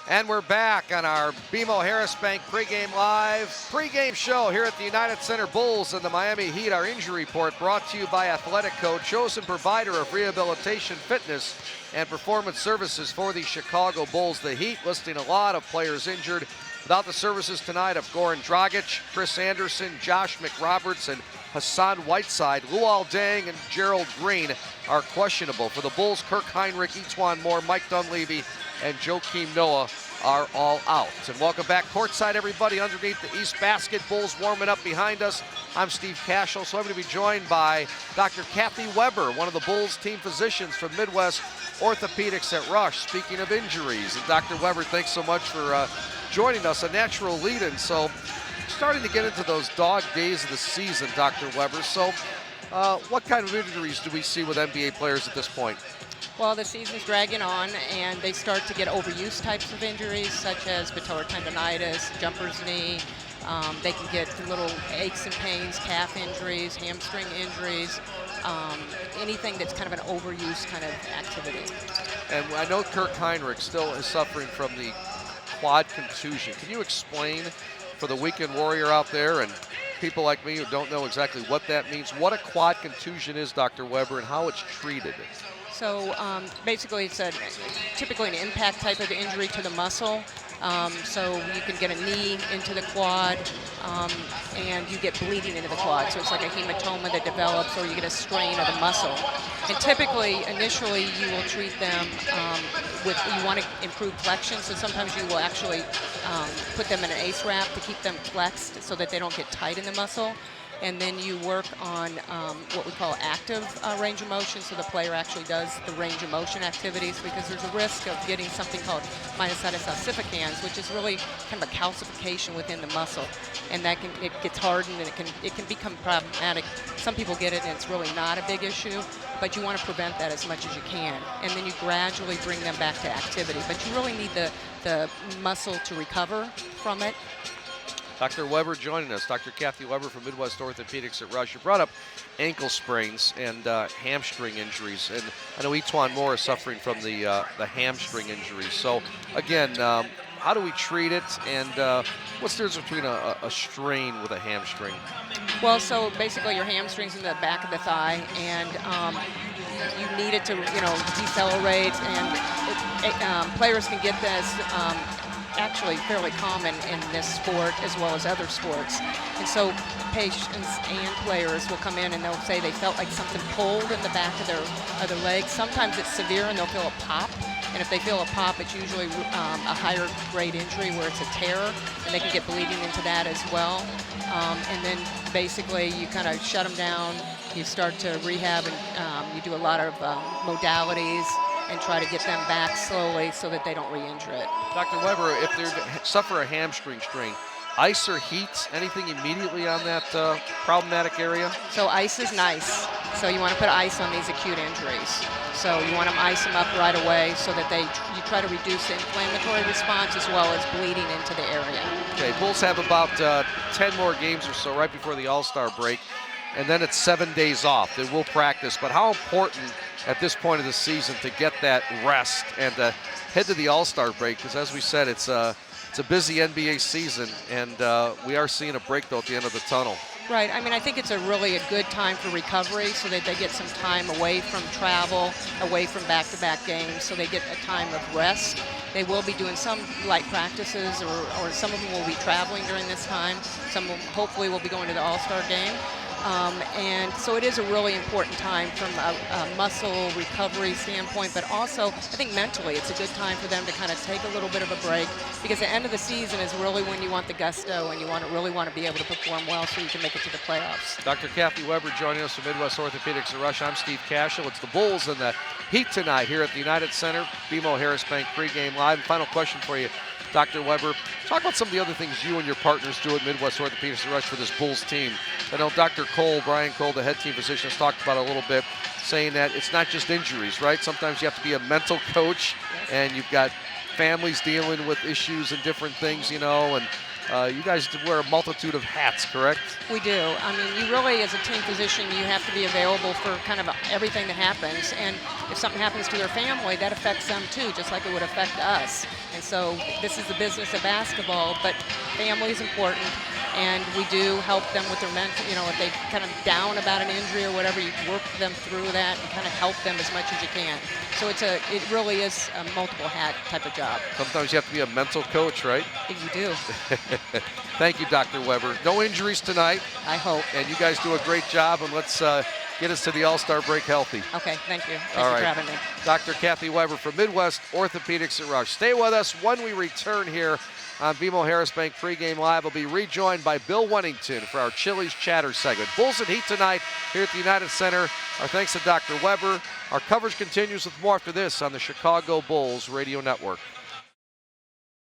And we're back on our BMO Harris Bank pregame live pregame show here at the United Center Bulls and the Miami Heat. Our injury report brought to you by Athletic Co, chosen provider of rehabilitation, fitness, and performance services for the Chicago Bulls. The Heat listing a lot of players injured. Without the services tonight of Goran Dragic, Chris Anderson, Josh McRoberts, and Hassan Whiteside, Luol Deng and Gerald Green are questionable. For the Bulls, Kirk Heinrich, Etuan Moore, Mike Dunleavy, and Joakim Noah are all out. And welcome back courtside, everybody, underneath the East Basket. Bulls warming up behind us. I'm Steve Kashul, so I'm going to be joined by Dr. Kathleen Weber, one of the Bulls team physicians from Midwest Orthopaedics at Rush. Speaking of injuries, and Dr. Weber, thanks so much for joining us, a natural lead-in. So starting to get into those dog days of the season, Dr. Weber. So what kind of injuries do we see with NBA players at this point? Well, the season's dragging on, and they start to get overuse types of injuries, such as patellar tendonitis, jumper's knee. They can get little aches and pains, calf injuries, hamstring injuries, anything that's kind of an overuse kind of activity. And I know Kirk Heinrich still is suffering from the quad contusion. Can you explain for the weekend warrior out there and people like me who don't know exactly what that means, what a quad contusion is, Dr. Weber, and how it's treated? So basically it's typically an impact type of injury to the muscle. So you can get a knee into the quad and you get bleeding into the quad. So it's like a hematoma that develops, or you get a strain of the muscle. And typically, initially, you will treat them you want to improve flexion. So sometimes you will actually put them in an ACE wrap to keep them flexed so that they don't get tight in the muscle. And then you work on what we call active range of motion, so the player actually does the range of motion activities, because there's a risk of getting something called myositis ossificans, which is really kind of a calcification within the muscle, and it gets hardened and it can become problematic. Some people get it and it's really not a big issue, but you want to prevent that as much as you can, and then you gradually bring them back to activity. But you really need the muscle to recover from it. Dr. Weber joining us. Dr. Kathy Weber from Midwest Orthopaedics at Rush. You brought up ankle sprains and hamstring injuries, and I know Etuan Moore is suffering from the hamstring injuries. So again, how do we treat it, and what's the difference between a strain with a hamstring? Well, so basically your hamstring's in the back of the thigh, and you need it to decelerate, and players can get this actually fairly common in this sport as well as other sports. And so patients and players will come in and they'll say they felt like something pulled in the back of their legs. Sometimes it's severe and they'll feel a pop. And if they feel a pop, it's usually a higher grade injury where it's a tear, and they can get bleeding into that as well. And then basically you kind of shut them down, you start to rehab, and you do a lot of modalities and try to get them back slowly so that they don't re-injure it. Dr. Weber, if they suffer a hamstring strain, ice or heat, anything immediately on that problematic area? So ice is nice. So you want to put ice on these acute injuries. So you want to ice them up right away so that you try to reduce the inflammatory response as well as bleeding into the area. Okay, Bulls have about 10 more games or so right before the All-Star break, and then it's 7 days off. They will practice, but how important at this point of the season to get that rest and to head to the All-Star break? Because as we said, it's a busy NBA season, and we are seeing a break, though, at the end of the tunnel. Right. I mean, I think it's a good time for recovery so that they get some time away from travel, away from back-to-back games, so they get a time of rest. They will be doing some light practices, or some of them will be traveling during this time. Some of them hopefully will be going to the All-Star game. And so it is a really important time from a muscle recovery standpoint, but also I think mentally it's a good time for them to kind of take a little bit of a break, because the end of the season is really when you want the gusto and you really want to be able to perform well so you can make it to the playoffs. Dr. Kathy Weber joining us from Midwest Orthopaedics at Rush. I'm Steve Kashul. It's the Bulls and the Heat tonight here at the United Center, BMO Harris Bank pregame live. Final question for you, Dr. Weber. Talk about some of the other things you and your partners do at Midwest Orthopaedics at Rush for this Bulls team. I know Dr. Brian Cole, the head team physician, has talked about it a little bit, saying that it's not just injuries, right? Sometimes you have to be a mental coach, and you've got families dealing with issues and different things, and You guys wear a multitude of hats, correct? We do. I mean, you really, as a team physician, you have to be available for kind of everything that happens. And if something happens to their family, that affects them too, just like it would affect us. And so this is the business of basketball, but family is important. And we do help them with their mental, if they kind of down about an injury or whatever, you work them through that and kind of help them as much as you can. So it really is a multiple hat type of job. Sometimes you have to be a mental coach, right? You do. Thank you, Dr. Weber. No injuries tonight. I hope. And you guys do a great job, and let's get us to the All-Star break healthy. Okay, thank you. Thank All you right. for having me. Dr. Kathleen Weber from Midwest Orthopedics at Rush. Stay with us. When we return here on BMO Harris Bank pregame live, we'll be rejoined by Bill Wennington for our Chili's Chatter segment. Bulls and Heat tonight here at the United Center. Our thanks to Dr. Weber. Our coverage continues with more after this on the Chicago Bulls Radio Network.